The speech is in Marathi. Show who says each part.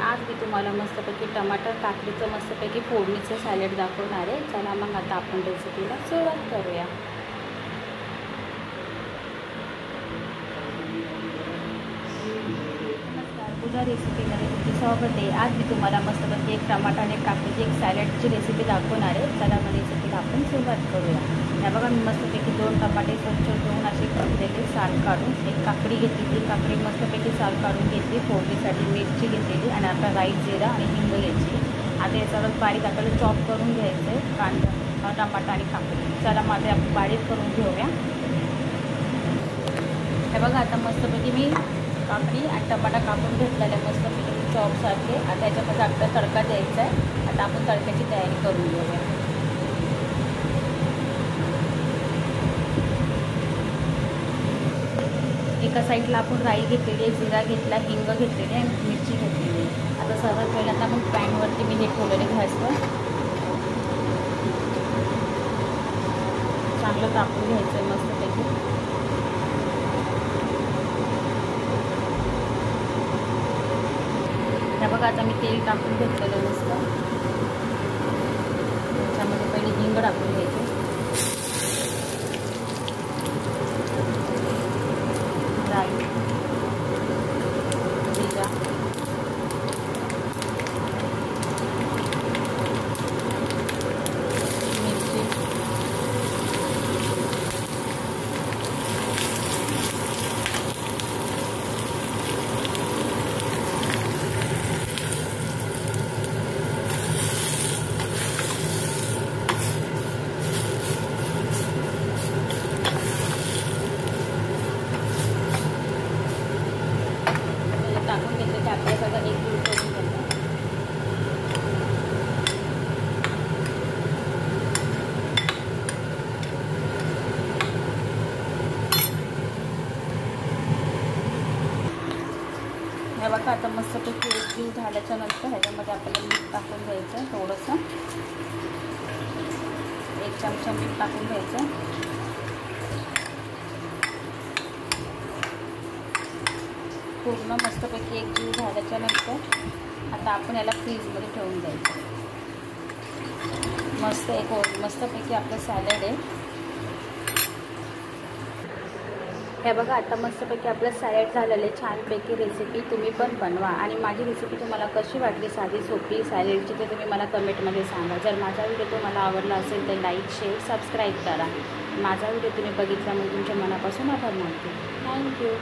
Speaker 1: आज मी तुम्हाला मस्तपैकी टमाटर काकडीचं मस्तपैकी फोडणीचं सॅलड दाखवणार आहे। चला मग आता आपण रेसिपीला सुरुवात करूया। नमस्कार, पूजा रेसिपीमध्ये तुमचे स्वागत आहे। आज मी तुम्हाला मस्तपैकी एक टमाटर आणि काकडीची एक सॅलडची रेसिपी दाखवणार आहे। चला मग रेसिपीला आपण सुरुवात करूया। या बघा, मी मस्तपैकी 2 टमाटे स्वच्छ धुवून असे कापलेले साल काढून, एक काकडी घेतली, काकडी मस्तपैकी साल काढून घेतली, फोडणीसाठी मिरची घेतलेली आणि आता राई, जिरा आणि हिंग घ्यायची। आता याच्यावर बारीक आपल्याला चॉप करून घ्यायचं आहे कांदा, टमाटा आणि काकडी। चला मग आपण बारीक करून घेऊया। हे बघा, आता मस्तपैकी मी काकडी आणि टमाटा कापून घेतलेले मस्तपैकी चॉपसारखे। आता याच्यामध्ये आपल्याला तडका द्यायचा आहे। आता आपण तडक्याची तयारी करून घेऊया। एका साईडला आपण राई घेतलेली आहे, जिरा घेतला, हिंग घेतलेली आणि मिरची घेतलेली आहे। आता सर्वात पहिल्यांदा मग पॅनवरती मी हे ठेवलेले गॅसवर चांगलं तापून घ्यायचं आहे मस्तपैकी। हे बघा, आता मी तेल टाकून घेतलेलं मस्त। त्याच्यामध्ये पहिले हिंग टाकून घ्यायचं, राई, जिरा, मिरची, टाकून घेतले की आपल्या सगळं एक दूर करून घ्यायचं। हे बघा, आता मस्तपैकी एक जीव झाल्याच्या नंतर ह्याच्यामध्ये आपल्याला मीठ टाकून घ्यायचं, थोडंसं 1 चमचा मीठ टाकून घ्यायचं। पूर्ण मस्तपैकी एक जीव झाल्याच्या नंतर आता आपण याला फ्रीजमध्ये ठेवून द्यायचं। मस्तपैकी आपलं सॅलड आहे। हे बघा, आता मस्तपैकी आपलं सॅलड झालेलं आहे। छानपैकी रेसिपी तुम्ही पण बनवा आणि माझी रेसिपी तुम्हाला कशी वाटली, साधी सोपी सॅलडची, ते तुम्ही मला कमेंटमध्ये सांगा। जर माझा व्हिडिओ तुम्हाला आवडला असेल तर लाईक, शेअर, सबस्क्राईब करा। माझा व्हिडिओ तुम्ही बघितल्यामुळे तुमच्या मनापासून आभार मानते। थँक्यू।